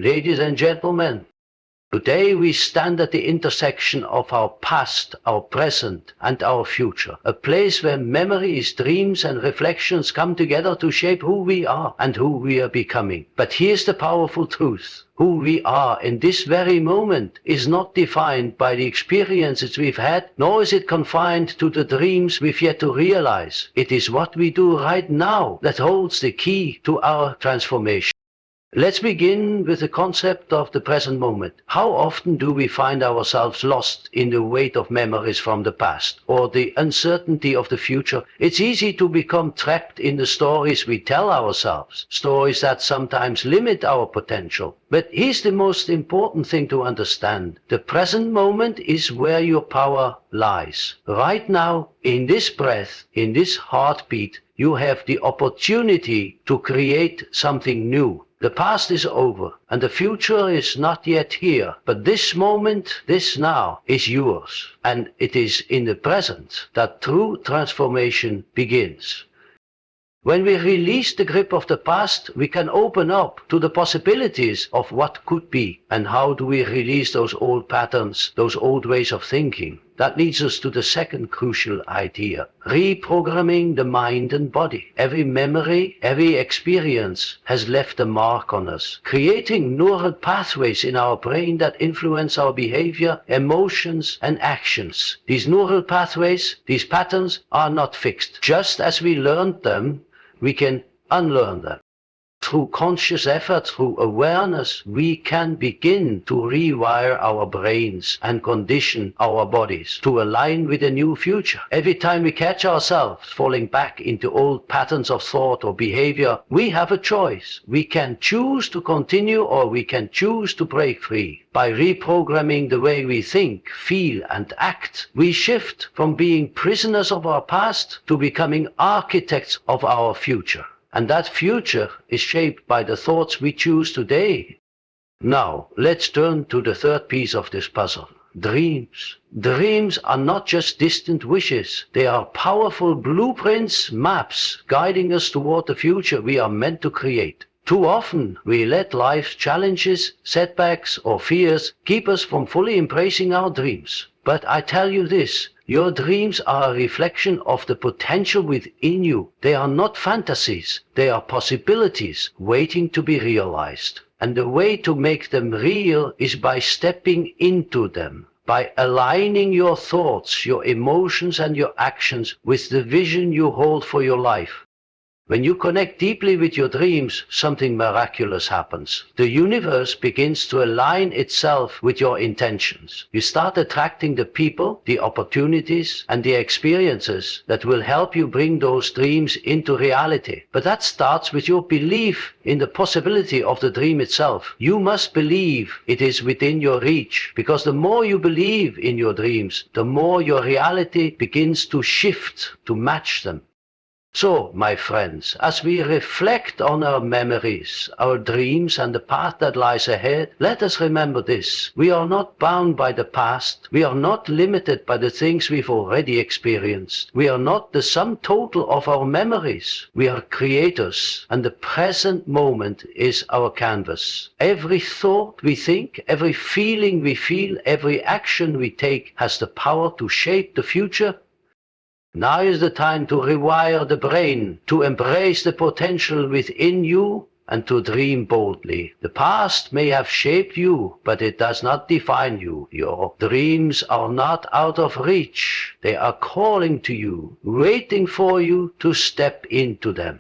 Ladies and gentlemen, today we stand at the intersection of our past, our present, and our future. A place where memories, dreams, and reflections come together to shape who we are and who we are becoming. But here's the powerful truth. Who we are in this very moment is not defined by the experiences we've had, nor is it confined to the dreams we've yet to realize. It is what we do right now that holds the key to our transformation. Let's begin with the concept of the present moment. How often do we find ourselves lost in the weight of memories from the past or the uncertainty of the future? It's easy to become trapped in the stories we tell ourselves, stories that sometimes limit our potential. But here's the most important thing to understand. The present moment is where your power lies. Right now, in this breath, in this heartbeat, you have the opportunity to create something new. The past is over and the future is not yet here, but this moment, this now, is yours. And it is in the present that true transformation begins. When we release the grip of the past, we can open up to the possibilities of what could be. And how do we release those old patterns, those old ways of thinking? That leads us to the second crucial idea, reprogramming the mind and body. Every memory, every experience has left a mark on us, creating neural pathways in our brain that influence our behavior, emotions, and actions. These neural pathways, these patterns are not fixed. Just as we learned them, we can unlearn them. Through conscious effort, through awareness, we can begin to rewire our brains and condition our bodies to align with a new future. Every time we catch ourselves falling back into old patterns of thought or behavior, we have a choice. We can choose to continue or we can choose to break free. By reprogramming the way we think, feel, and act, we shift from being prisoners of our past to becoming architects of our future. And that future is shaped by the thoughts we choose today. Now, let's turn to the third piece of this puzzle. Dreams. Dreams are not just distant wishes. They are powerful blueprints, maps, guiding us toward the future we are meant to create. Too often, we let life's challenges, setbacks, or fears keep us from fully embracing our dreams. But I tell you this, your dreams are a reflection of the potential within you. They are not fantasies. They are possibilities waiting to be realized. And the way to make them real is by stepping into them, by aligning your thoughts, your emotions, and your actions with the vision you hold for your life. When you connect deeply with your dreams, something miraculous happens. The universe begins to align itself with your intentions. You start attracting the people, the opportunities, and the experiences that will help you bring those dreams into reality. But that starts with your belief in the possibility of the dream itself. You must believe it is within your reach, because the more you believe in your dreams, the more your reality begins to shift to match them. So, my friends, as we reflect on our memories, our dreams, and the path that lies ahead, let us remember this. We are not bound by the past. We are not limited by the things we've already experienced. We are not the sum total of our memories. We are creators, and the present moment is our canvas. Every thought we think, every feeling we feel, every action we take has the power to shape the future. Now is the time to rewire the brain, to embrace the potential within you, and to dream boldly. The past may have shaped you, but it does not define you. Your dreams are not out of reach. They are calling to you, waiting for you to step into them.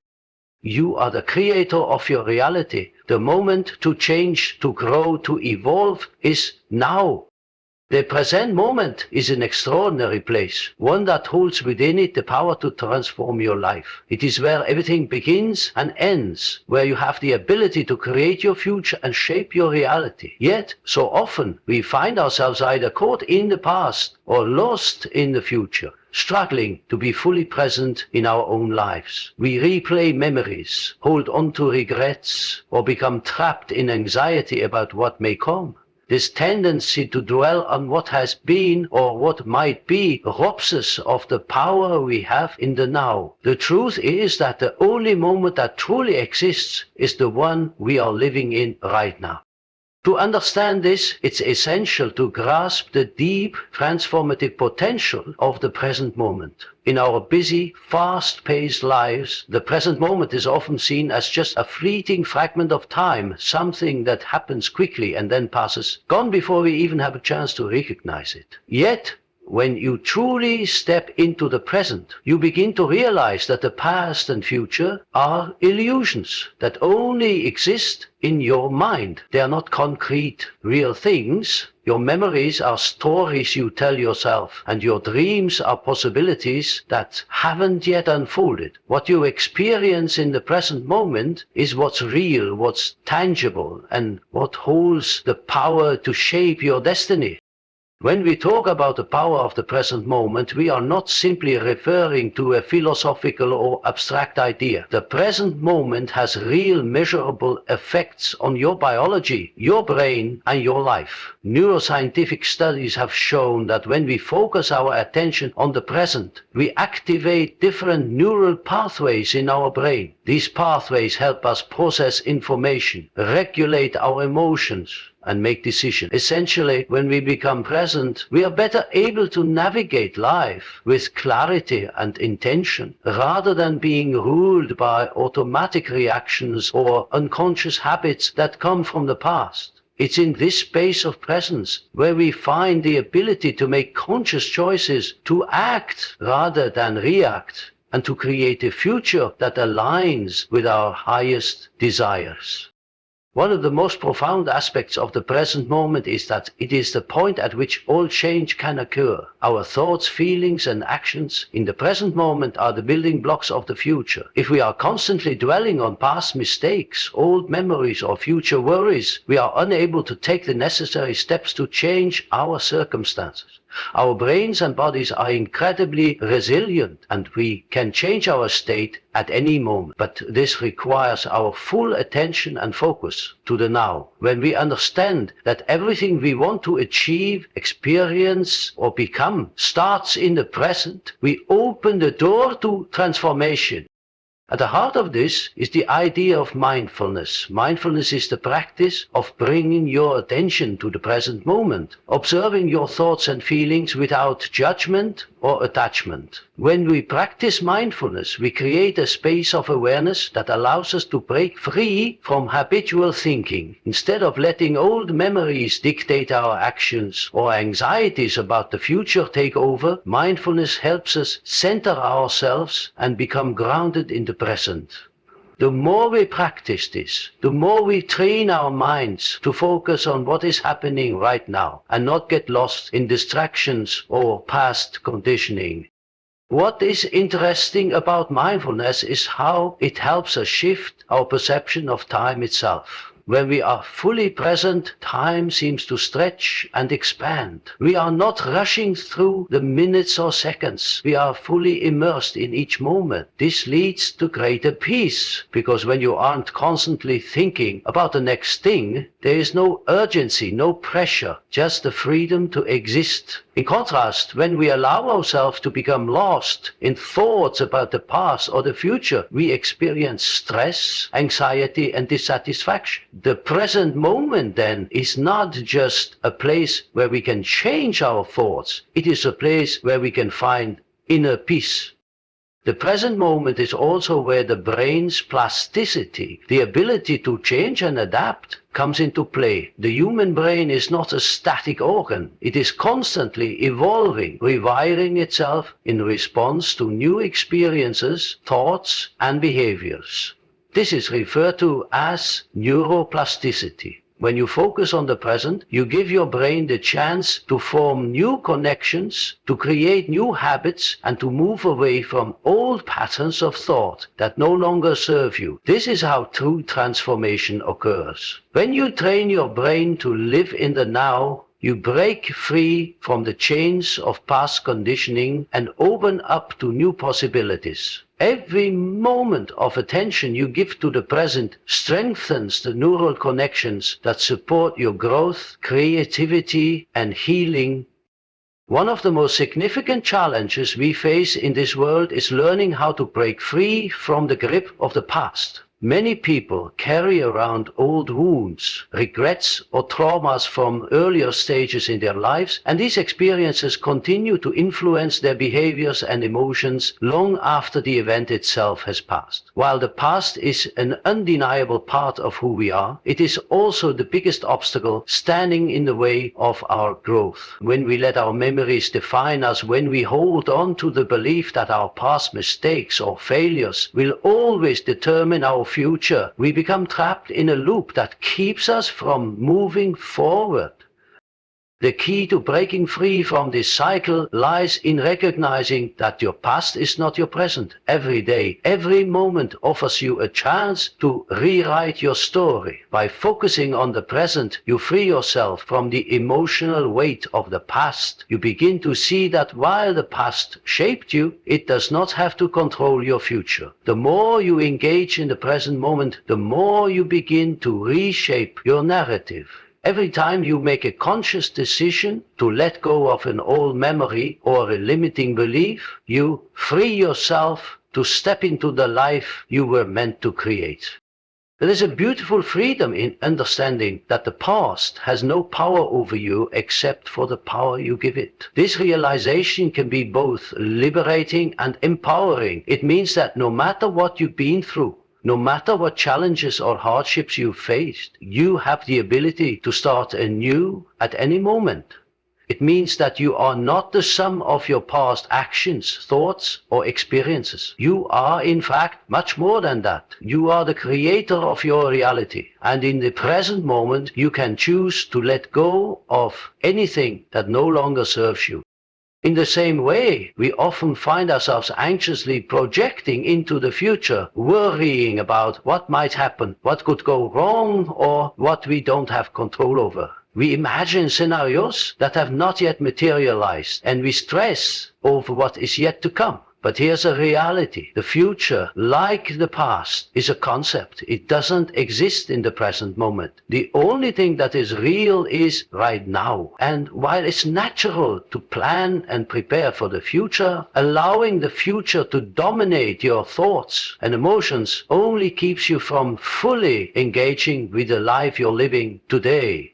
You are the creator of your reality. The moment to change, to grow, to evolve is now. The present moment is an extraordinary place, one that holds within it the power to transform your life. It is where everything begins and ends, where you have the ability to create your future and shape your reality. Yet, so often, we find ourselves either caught in the past or lost in the future, struggling to be fully present in our own lives. We replay memories, hold on to regrets, or become trapped in anxiety about what may come. This tendency to dwell on what has been or what might be robs us of the power we have in the now. The truth is that the only moment that truly exists is the one we are living in right now. To understand this, it's essential to grasp the deep transformative potential of the present moment. In our busy, fast-paced lives, the present moment is often seen as just a fleeting fragment of time, something that happens quickly and then passes, gone before we even have a chance to recognize it. Yet, when you truly step into the present, you begin to realize that the past and future are illusions that only exist in your mind. They are not concrete, real things. Your memories are stories you tell yourself, and your dreams are possibilities that haven't yet unfolded. What you experience in the present moment is what's real, what's tangible, and what holds the power to shape your destiny. When we talk about the power of the present moment, we are not simply referring to a philosophical or abstract idea. The present moment has real measurable effects on your biology, your brain, and your life. Neuroscientific studies have shown that when we focus our attention on the present, we activate different neural pathways in our brain. These pathways help us process information, regulate our emotions, and make decisions. Essentially, when we become present, we are better able to navigate life with clarity and intention, rather than being ruled by automatic reactions or unconscious habits that come from the past. It's in this space of presence where we find the ability to make conscious choices, to act rather than react, and to create a future that aligns with our highest desires. One of the most profound aspects of the present moment is that it is the point at which all change can occur. Our thoughts, feelings, and actions in the present moment are the building blocks of the future. If we are constantly dwelling on past mistakes, old memories, or future worries, we are unable to take the necessary steps to change our circumstances. Our brains and bodies are incredibly resilient, and we can change our state at any moment. But this requires our full attention and focus to the now. When we understand that everything we want to achieve, experience, or become starts in the present, we open the door to transformation. At the heart of this is the idea of mindfulness. Mindfulness is the practice of bringing your attention to the present moment, observing your thoughts and feelings without judgment or attachment. When we practice mindfulness, we create a space of awareness that allows us to break free from habitual thinking. Instead of letting old memories dictate our actions or anxieties about the future take over, mindfulness helps us center ourselves and become grounded in the present. The more we practice this, the more we train our minds to focus on what is happening right now and not get lost in distractions or past conditioning. What is interesting about mindfulness is how it helps us shift our perception of time itself. When we are fully present, time seems to stretch and expand. We are not rushing through the minutes or seconds. We are fully immersed in each moment. This leads to greater peace, because when you aren't constantly thinking about the next thing, there is no urgency, no pressure, just the freedom to exist. In contrast, when we allow ourselves to become lost in thoughts about the past or the future, we experience stress, anxiety, and dissatisfaction. The present moment, then, is not just a place where we can change our thoughts. It is a place where we can find inner peace. The present moment is also where the brain's plasticity, the ability to change and adapt, comes into play. The human brain is not a static organ. It is constantly evolving, rewiring itself in response to new experiences, thoughts, and behaviors. This is referred to as neuroplasticity. When you focus on the present, you give your brain the chance to form new connections, to create new habits, and to move away from old patterns of thought that no longer serve you. This is how true transformation occurs. When you train your brain to live in the now, you break free from the chains of past conditioning and open up to new possibilities. Every moment of attention you give to the present strengthens the neural connections that support your growth, creativity, and healing. One of the most significant challenges we face in this world is learning how to break free from the grip of the past. Many people carry around old wounds, regrets, or traumas from earlier stages in their lives, and these experiences continue to influence their behaviors and emotions long after the event itself has passed. While the past is an undeniable part of who we are, it is also the biggest obstacle standing in the way of our growth. When we let our memories define us, when we hold on to the belief that our past mistakes or failures will always determine our future, we become trapped in a loop that keeps us from moving forward. The key to breaking free from this cycle lies in recognizing that your past is not your present. Every day, every moment offers you a chance to rewrite your story. By focusing on the present, you free yourself from the emotional weight of the past. You begin to see that while the past shaped you, it does not have to control your future. The more you engage in the present moment, the more you begin to reshape your narrative. Every time you make a conscious decision to let go of an old memory or a limiting belief, you free yourself to step into the life you were meant to create. There is a beautiful freedom in understanding that the past has no power over you except for the power you give it. This realization can be both liberating and empowering. It means that no matter what you've been through, no matter what challenges or hardships you faced, you have the ability to start anew at any moment. It means that you are not the sum of your past actions, thoughts, or experiences. You are, in fact, much more than that. You are the creator of your reality. And in the present moment, you can choose to let go of anything that no longer serves you. In the same way, we often find ourselves anxiously projecting into the future, worrying about what might happen, what could go wrong, or what we don't have control over. We imagine scenarios that have not yet materialized, and we stress over what is yet to come. But here's a reality. The future, like the past, is a concept. It doesn't exist in the present moment. The only thing that is real is right now. And while it's natural to plan and prepare for the future, allowing the future to dominate your thoughts and emotions only keeps you from fully engaging with the life you're living today.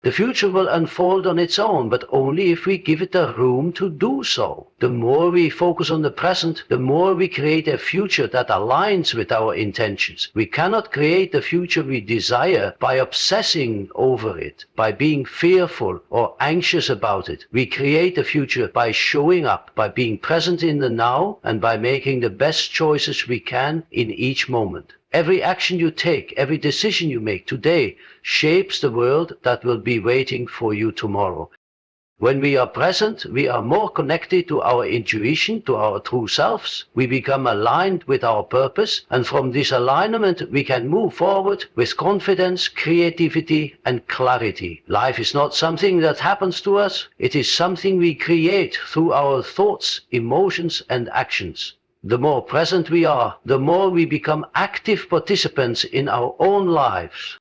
The future will unfold on its own, but only if we give it the room to do so. The more we focus on the present, the more we create a future that aligns with our intentions. We cannot create the future we desire by obsessing over it, by being fearful or anxious about it. We create the future by showing up, by being present in the now, and by making the best choices we can in each moment. Every action you take, every decision you make today shapes the world that will be waiting for you tomorrow. When we are present, we are more connected to our intuition, to our true selves. We become aligned with our purpose, and from this alignment we can move forward with confidence, creativity, and clarity. Life is not something that happens to us. It is something we create through our thoughts, emotions, and actions. The more present we are, the more we become active participants in our own lives.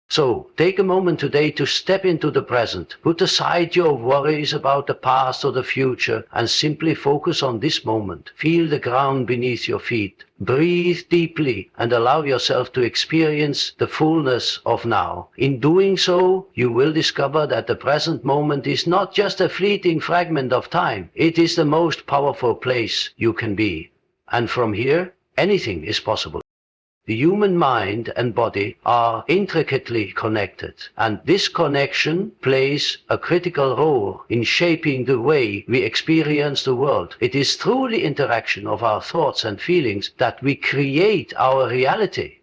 So, take a moment today to step into the present. Put aside your worries about the past or the future and simply focus on this moment. Feel the ground beneath your feet. Breathe deeply and allow yourself to experience the fullness of now. In doing so, you will discover that the present moment is not just a fleeting fragment of time. It is the most powerful place you can be. And from here, anything is possible. The human mind and body are intricately connected, and this connection plays a critical role in shaping the way we experience the world. It is through the interaction of our thoughts and feelings that we create our reality.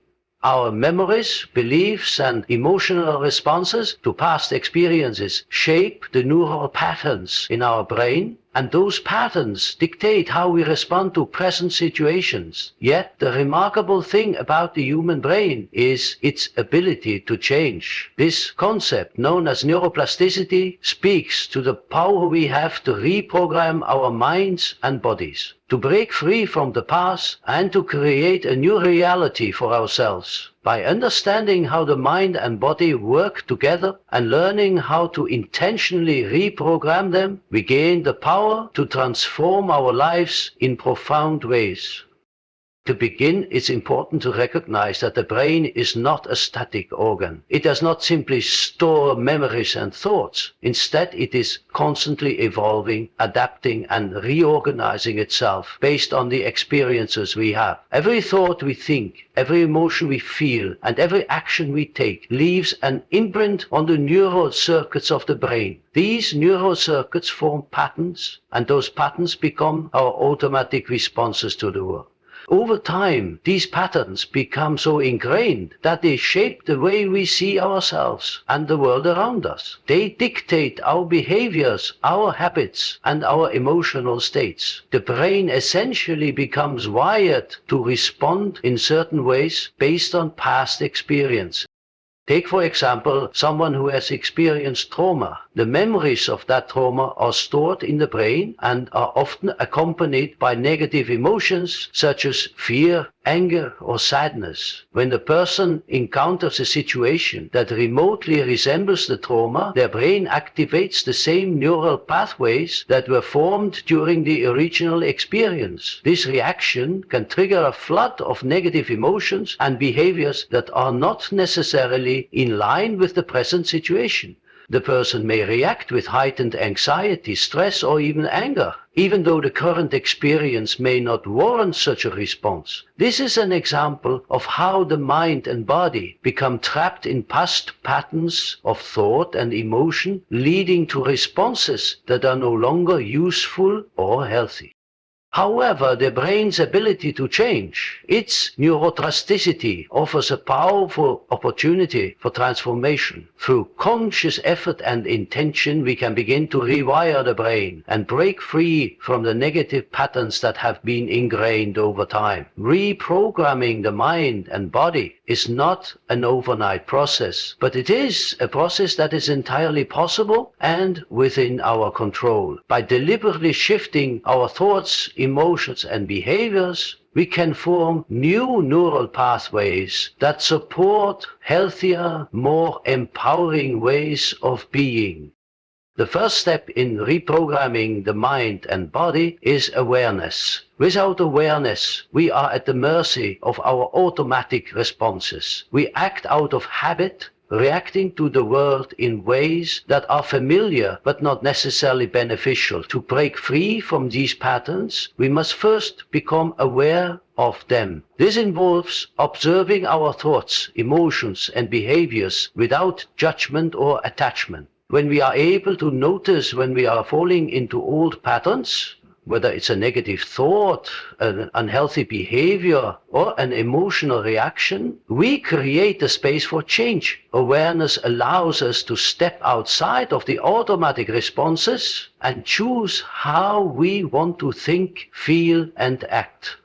Our memories, beliefs, and emotional responses to past experiences shape the neural patterns in our brain, and those patterns dictate how we respond to present situations. Yet the remarkable thing about the human brain is its ability to change. This concept, known as neuroplasticity, speaks to the power we have to reprogram our minds and bodies, to break free from the past and to create a new reality for ourselves. By understanding how the mind and body work together and learning how to intentionally reprogram them, we gain the power to transform our lives in profound ways. To begin, it's important to recognize that the brain is not a static organ. It does not simply store memories and thoughts. Instead, it is constantly evolving, adapting, and reorganizing itself based on the experiences we have. Every thought we think, every emotion we feel, and every action we take leaves an imprint on the neural circuits of the brain. These neural circuits form patterns, and those patterns become our automatic responses to the world. Over time, these patterns become so ingrained that they shape the way we see ourselves and the world around us. They dictate our behaviors, our habits, and our emotional states. The brain essentially becomes wired to respond in certain ways based on past experience. Take, for example, someone who has experienced trauma. The memories of that trauma are stored in the brain and are often accompanied by negative emotions such as fear, anger, or sadness. When the person encounters a situation that remotely resembles the trauma, their brain activates the same neural pathways that were formed during the original experience. This reaction can trigger a flood of negative emotions and behaviors that are not necessarily in line with the present situation. The person may react with heightened anxiety, stress, or even anger, even though the current experience may not warrant such a response. This is an example of how the mind and body become trapped in past patterns of thought and emotion, leading to responses that are no longer useful or healthy. However, the brain's ability to change, its neuroplasticity, offers a powerful opportunity for transformation. Through conscious effort and intention, we can begin to rewire the brain and break free from the negative patterns that have been ingrained over time. Reprogramming the mind and body is not an overnight process, but it is a process that is entirely possible and within our control. By deliberately shifting our thoughts, emotions, and behaviors, we can form new neural pathways that support healthier, more empowering ways of being. The first step in reprogramming the mind and body is awareness. Without awareness, we are at the mercy of our automatic responses. We act out of habit, reacting to the world in ways that are familiar but not necessarily beneficial. To break free from these patterns, we must first become aware of them. This involves observing our thoughts, emotions, and behaviors without judgment or attachment. When we are able to notice when we are falling into old patterns, whether it's a negative thought, an unhealthy behavior, or an emotional reaction, we create a space for change. Awareness allows us to step outside of the automatic responses and choose how we want to think, feel, and act.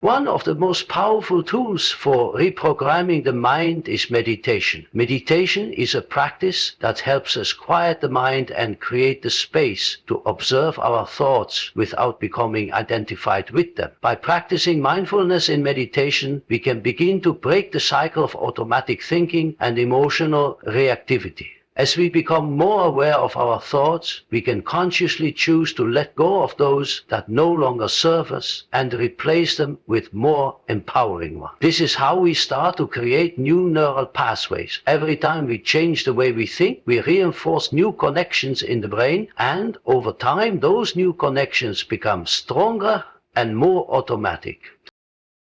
One of the most powerful tools for reprogramming the mind is meditation. Meditation is a practice that helps us quiet the mind and create the space to observe our thoughts without becoming identified with them. By practicing mindfulness in meditation, we can begin to break the cycle of automatic thinking and emotional reactivity. As we become more aware of our thoughts, we can consciously choose to let go of those that no longer serve us and replace them with more empowering ones. This is how we start to create new neural pathways. Every time we change the way we think, we reinforce new connections in the brain, and over time, those new connections become stronger and more automatic.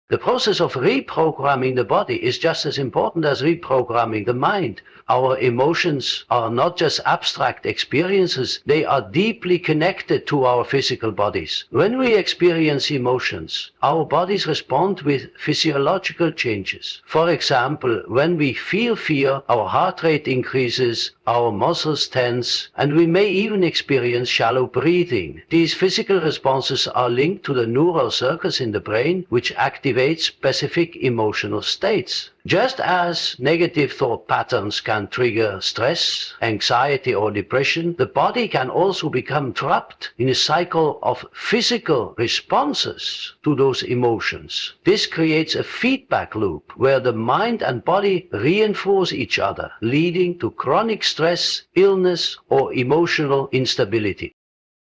The process of reprogramming the body is just as important as reprogramming the mind. Our emotions are not just abstract experiences, they are deeply connected to our physical bodies. When we experience emotions, our bodies respond with physiological changes. For example, when we feel fear, our heart rate increases, our muscles tense, and we may even experience shallow breathing. These physical responses are linked to the neural circuits in the brain, which activate specific emotional states. Just as negative thought patterns can trigger stress, anxiety, or depression, the body can also become trapped in a cycle of physical responses to those emotions. This creates a feedback loop where the mind and body reinforce each other, leading to chronic stress, illness, or emotional instability.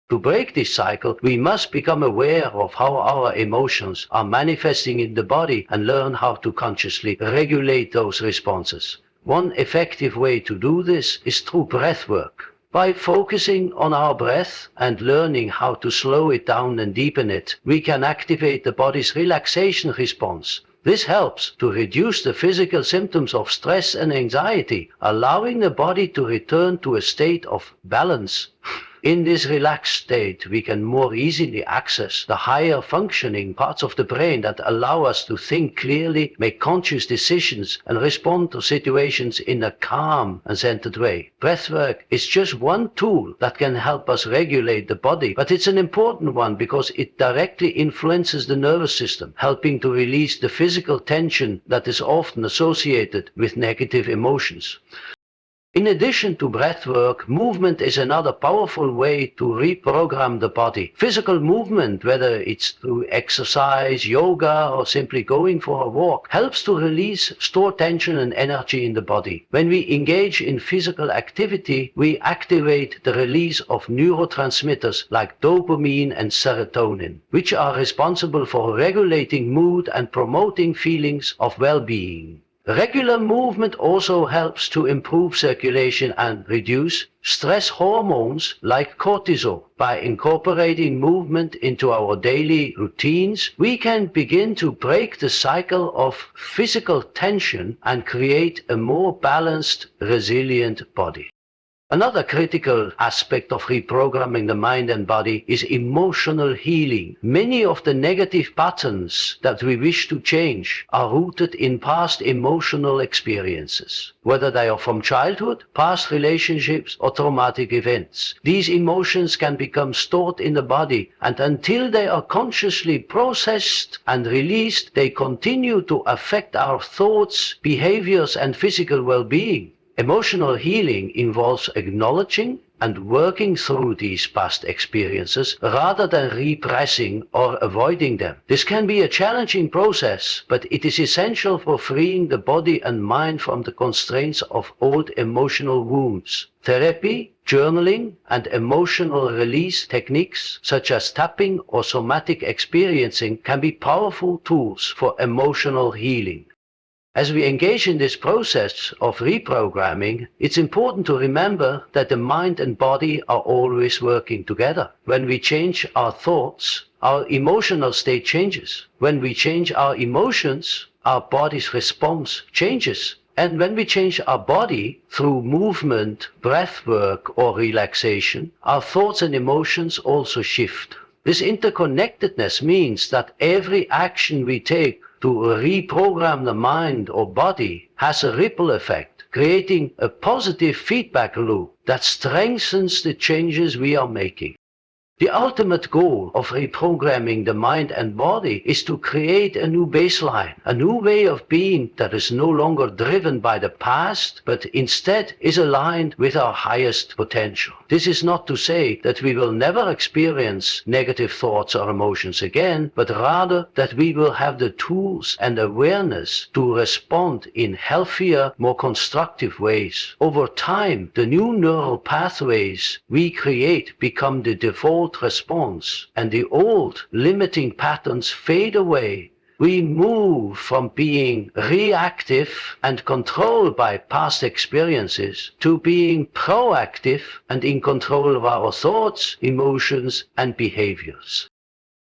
To break this cycle, we must become aware of how our emotions are manifesting in the body and learn how to consciously regulate those responses. One effective way to do this is through breath work. By focusing on our breath and learning how to slow it down and deepen it, we can activate the body's relaxation response. This helps to reduce the physical symptoms of stress and anxiety, allowing the body to return to a state of balance. In this relaxed state, we can more easily access the higher functioning parts of the brain that allow us to think clearly, make conscious decisions, and respond to situations in a calm and centered way. Breathwork is just one tool that can help us regulate the body, but it's an important one because it directly influences the nervous system, helping to release the physical tension that is often associated with negative emotions. In addition to breathwork, movement is another powerful way to reprogram the body. Physical movement, whether it's through exercise, yoga, or simply going for a walk, helps to release stored tension and energy in the body. When we engage in physical activity, we activate the release of neurotransmitters like dopamine and serotonin, which are responsible for regulating mood and promoting feelings of well-being. Regular movement also helps to improve circulation and reduce stress hormones like cortisol. By incorporating movement into our daily routines, we can begin to break the cycle of physical tension and create a more balanced, resilient body. Another critical aspect of reprogramming the mind and body is emotional healing. Many of the negative patterns that we wish to change are rooted in past emotional experiences, whether they are from childhood, past relationships, or traumatic events. These emotions can become stored in the body, and until they are consciously processed and released, they continue to affect our thoughts, behaviors, and physical well-being. Emotional healing involves acknowledging and working through these past experiences rather than repressing or avoiding them. This can be a challenging process, but it is essential for freeing the body and mind from the constraints of old emotional wounds. Therapy, journaling, and emotional release techniques such as tapping or somatic experiencing can be powerful tools for emotional healing. As we engage in this process of reprogramming, it's important to remember that the mind and body are always working together. When we change our thoughts, our emotional state changes. When we change our emotions, our body's response changes. And when we change our body through movement, breath work, or relaxation, our thoughts and emotions also shift. This interconnectedness means that every action we take to reprogram the mind or body has a ripple effect, creating a positive feedback loop that strengthens the changes we are making. The ultimate goal of reprogramming the mind and body is to create a new baseline, a new way of being that is no longer driven by the past, but instead is aligned with our highest potential. This is not to say that we will never experience negative thoughts or emotions again, but rather that we will have the tools and awareness to respond in healthier, more constructive ways. Over time, the new neural pathways we create become the default response, and the old limiting patterns fade away. We move from being reactive and controlled by past experiences to being proactive and in control of our thoughts, emotions, and behaviors.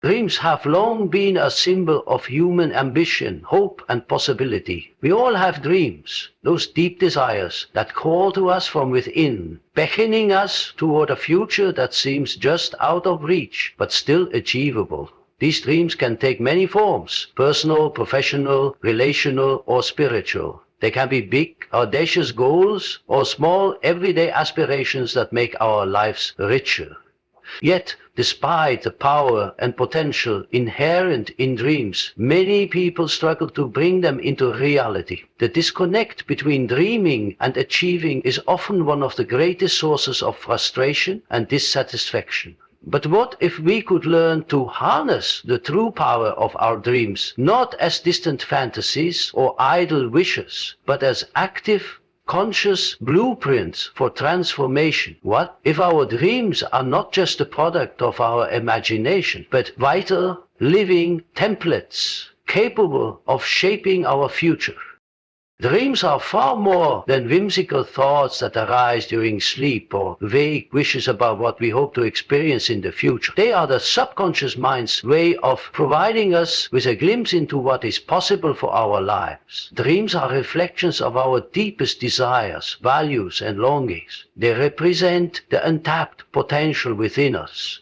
Dreams have long been a symbol of human ambition, hope, and possibility. We all have dreams, those deep desires that call to us from within, beckoning us toward a future that seems just out of reach, but still achievable. These dreams can take many forms: personal, professional, relational, or spiritual. They can be big, audacious goals or small, everyday aspirations that make our lives richer. Yet, despite the power and potential inherent in dreams, many people struggle to bring them into reality. The disconnect between dreaming and achieving is often one of the greatest sources of frustration and dissatisfaction. But what if we could learn to harness the true power of our dreams, not as distant fantasies or idle wishes, but as active, conscious blueprints for transformation. What if our dreams are not just the product of our imagination, but vital, living templates capable of shaping our future? Dreams are far more than whimsical thoughts that arise during sleep or vague wishes about what we hope to experience in the future. They are the subconscious mind's way of providing us with a glimpse into what is possible for our lives. Dreams are reflections of our deepest desires, values, and longings. They represent the untapped potential within us,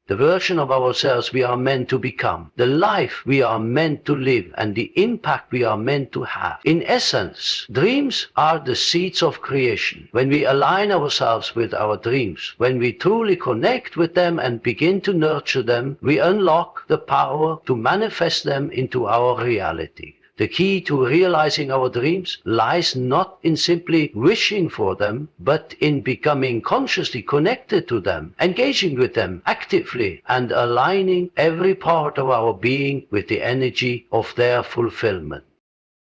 the version of ourselves we are meant to become, the life we are meant to live, and the impact we are meant to have. In essence, dreams are the seeds of creation. When we align ourselves with our dreams, when we truly connect with them and begin to nurture them, we unlock the power to manifest them into our reality. The key to realizing our dreams lies not in simply wishing for them, but in becoming consciously connected to them, engaging with them actively, and aligning every part of our being with the energy of their fulfillment.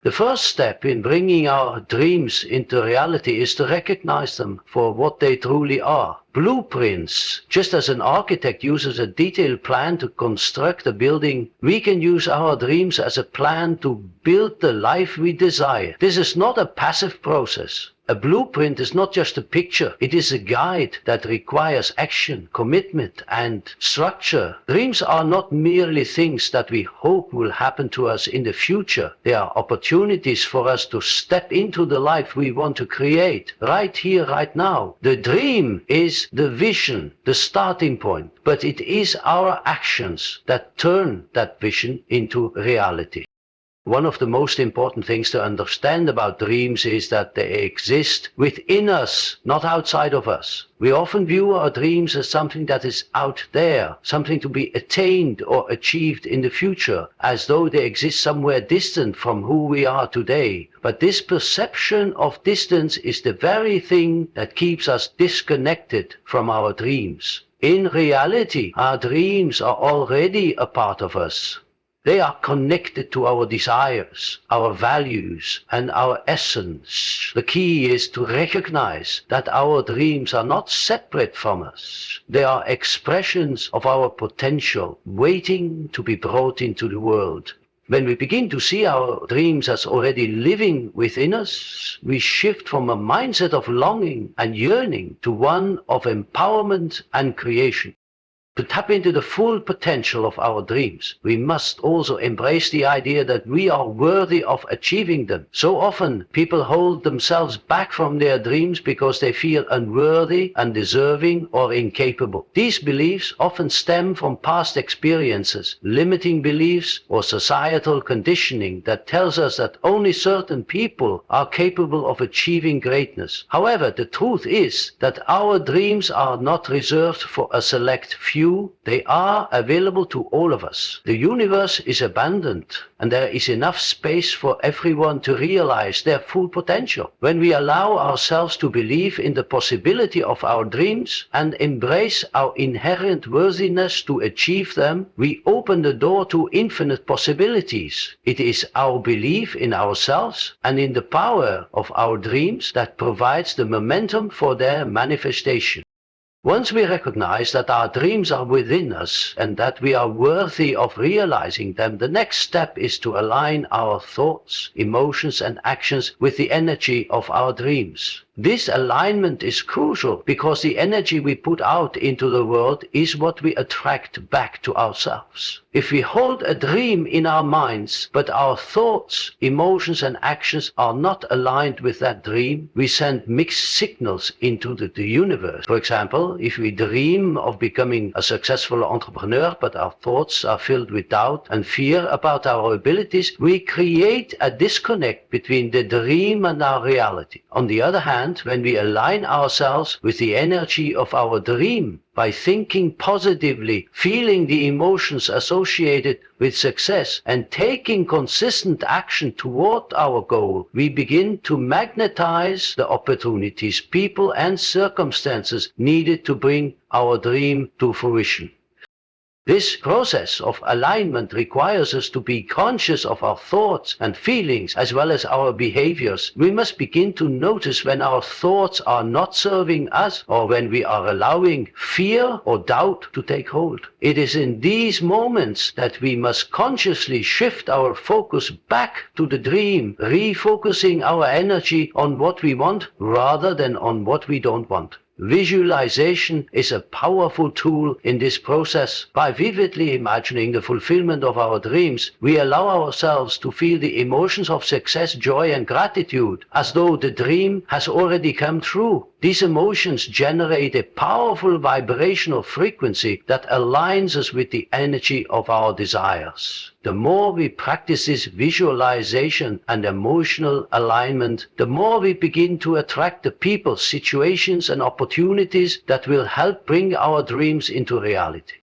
The first step in bringing our dreams into reality is to recognize them for what they truly are. Blueprints. Just as an architect uses a detailed plan to construct a building, we can use our dreams as a plan to build the life we desire. This is not a passive process. A blueprint is not just a picture, it is a guide that requires action, commitment, and structure. Dreams are not merely things that we hope will happen to us in the future. They are opportunities for us to step into the life we want to create, right here, right now. The dream is the vision, the starting point, but it is our actions that turn that vision into reality. One of the most important things to understand about dreams is that they exist within us, not outside of us. We often view our dreams as something that is out there, something to be attained or achieved in the future, as though they exist somewhere distant from who we are today. But this perception of distance is the very thing that keeps us disconnected from our dreams. In reality, our dreams are already a part of us. They are connected to our desires, our values, and our essence. The key is to recognize that our dreams are not separate from us. They are expressions of our potential, waiting to be brought into the world. When we begin to see our dreams as already living within us, we shift from a mindset of longing and yearning to one of empowerment and creation. To tap into the full potential of our dreams, we must also embrace the idea that we are worthy of achieving them. So often, people hold themselves back from their dreams because they feel unworthy, undeserving, or incapable. These beliefs often stem from past experiences, limiting beliefs, or societal conditioning that tells us that only certain people are capable of achieving greatness. However, the truth is that our dreams are not reserved for a select few. They are available to all of us. The universe is abundant, and there is enough space for everyone to realize their full potential. When we allow ourselves to believe in the possibility of our dreams and embrace our inherent worthiness to achieve them, we open the door to infinite possibilities. It is our belief in ourselves and in the power of our dreams that provides the momentum for their manifestation. Once we recognize that our dreams are within us and that we are worthy of realizing them, the next step is to align our thoughts, emotions, and actions with the energy of our dreams. This alignment is crucial because the energy we put out into the world is what we attract back to ourselves. If we hold a dream in our minds, but our thoughts, emotions, and actions are not aligned with that dream, we send mixed signals into the universe. For example, if we dream of becoming a successful entrepreneur, but our thoughts are filled with doubt and fear about our abilities, we create a disconnect between the dream and our reality. On the other hand, when we align ourselves with the energy of our dream, by thinking positively, feeling the emotions associated with success, and taking consistent action toward our goal, we begin to magnetize the opportunities, people, and circumstances needed to bring our dream to fruition. This process of alignment requires us to be conscious of our thoughts and feelings as well as our behaviors. We must begin to notice when our thoughts are not serving us or when we are allowing fear or doubt to take hold. It is in these moments that we must consciously shift our focus back to the dream, refocusing our energy on what we want rather than on what we don't want. Visualization is a powerful tool in this process. By vividly imagining the fulfillment of our dreams, we allow ourselves to feel the emotions of success, joy, and gratitude, as though the dream has already come true. These emotions generate a powerful vibrational frequency that aligns us with the energy of our desires. The more we practice this visualization and emotional alignment, the more we begin to attract the people, situations, and opportunities that will help bring our dreams into reality.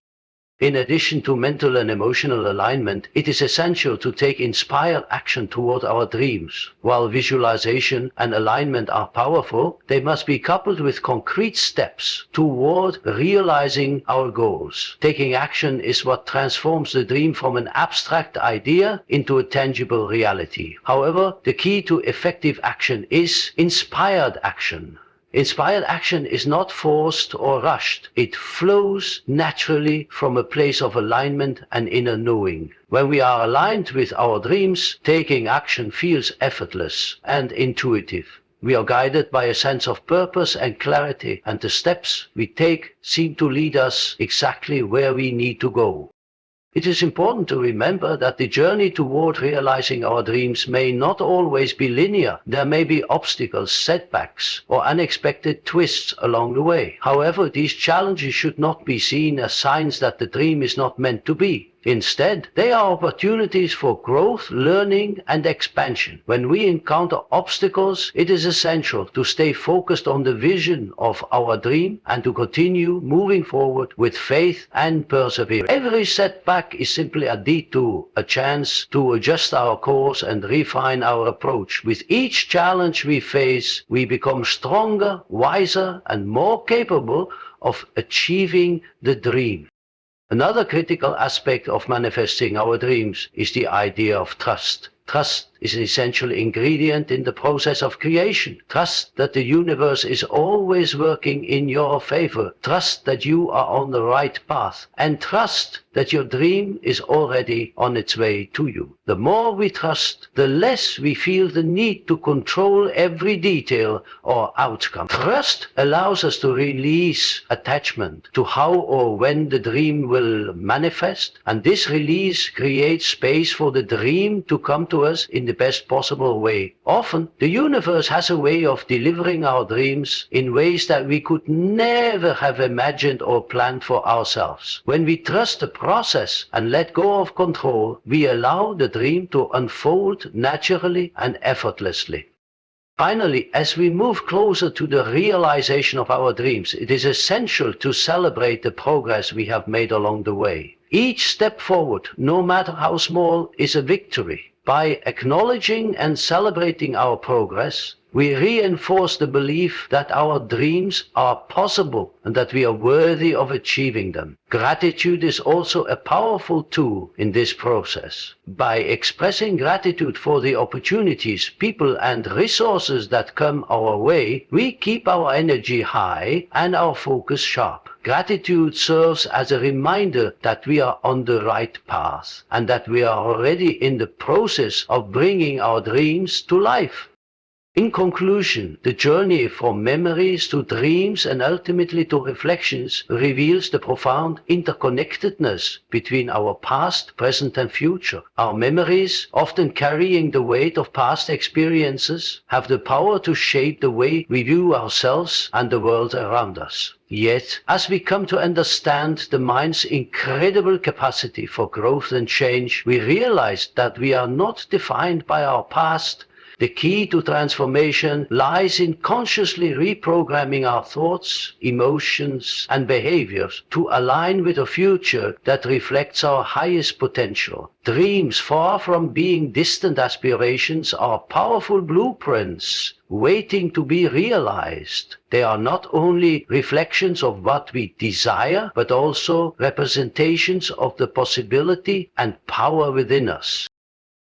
In addition to mental and emotional alignment, it is essential to take inspired action toward our dreams. While visualization and alignment are powerful, they must be coupled with concrete steps toward realizing our goals. Taking action is what transforms the dream from an abstract idea into a tangible reality. However, the key to effective action is inspired action. Inspired action is not forced or rushed. It flows naturally from a place of alignment and inner knowing. When we are aligned with our dreams, taking action feels effortless and intuitive. We are guided by a sense of purpose and clarity, and the steps we take seem to lead us exactly where we need to go. It is important to remember that the journey toward realizing our dreams may not always be linear. There may be obstacles, setbacks, or unexpected twists along the way. However, these challenges should not be seen as signs that the dream is not meant to be. Instead, they are opportunities for growth, learning, and expansion. When we encounter obstacles, it is essential to stay focused on the vision of our dream and to continue moving forward with faith and perseverance. Every setback is simply a detour, a chance to adjust our course and refine our approach. With each challenge we face, we become stronger, wiser, and more capable of achieving the dream. Another critical aspect of manifesting our dreams is the idea of trust. Trust is an essential ingredient in the process of creation. Trust that the universe is always working in your favor. Trust that you are on the right path. And trust that your dream is already on its way to you. The more we trust, the less we feel the need to control every detail or outcome. Trust allows us to release attachment to how or when the dream will manifest, and this release creates space for the dream to come to us in the best possible way. Often, the universe has a way of delivering our dreams in ways that we could never have imagined or planned for ourselves. When we trust the process and let go of control, we allow the dream to unfold naturally and effortlessly. Finally, as we move closer to the realization of our dreams, it is essential to celebrate the progress we have made along the way. Each step forward, no matter how small, is a victory. By acknowledging and celebrating our progress, we reinforce the belief that our dreams are possible and that we are worthy of achieving them. Gratitude is also a powerful tool in this process. By expressing gratitude for the opportunities, people, and resources that come our way, we keep our energy high and our focus sharp. Gratitude serves as a reminder that we are on the right path and that we are already in the process of bringing our dreams to life. In conclusion, the journey from memories to dreams and ultimately to reflections reveals the profound interconnectedness between our past, present, and future. Our memories, often carrying the weight of past experiences, have the power to shape the way we view ourselves and the world around us. Yet, as we come to understand the mind's incredible capacity for growth and change, we realize that we are not defined by our past, The key to transformation lies in consciously reprogramming our thoughts, emotions, and behaviors to align with a future that reflects our highest potential. Dreams, far from being distant aspirations, are powerful blueprints waiting to be realized. They are not only reflections of what we desire, but also representations of the possibility and power within us.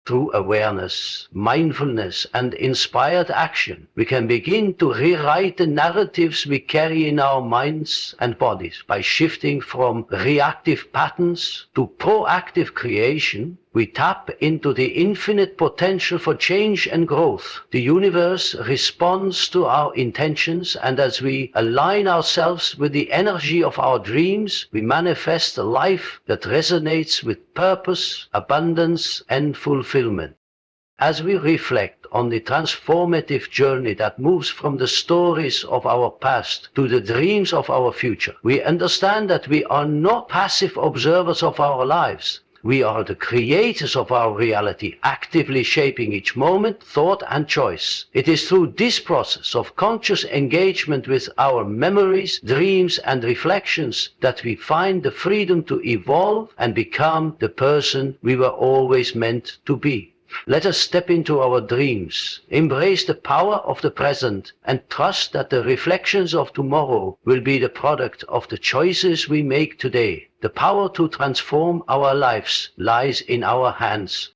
Through awareness, mindfulness, and inspired action, we can begin to rewrite the narratives we carry in our minds and bodies. By shifting from reactive patterns to proactive creation, we tap into the infinite potential for change and growth. The universe responds to our intentions, and as we align ourselves with the energy of our dreams, we manifest a life that resonates with purpose, abundance, and fulfillment. As we reflect on the transformative journey that moves from the stories of our past to the dreams of our future, we understand that we are not passive observers of our lives. We are the creators of our reality, actively shaping each moment, thought, and choice. It is through this process of conscious engagement with our memories, dreams, and reflections that we find the freedom to evolve and become the person we were always meant to be. Let us step into our dreams, embrace the power of the present, and trust that the reflections of tomorrow will be the product of the choices we make today. The power to transform our lives lies in our hands.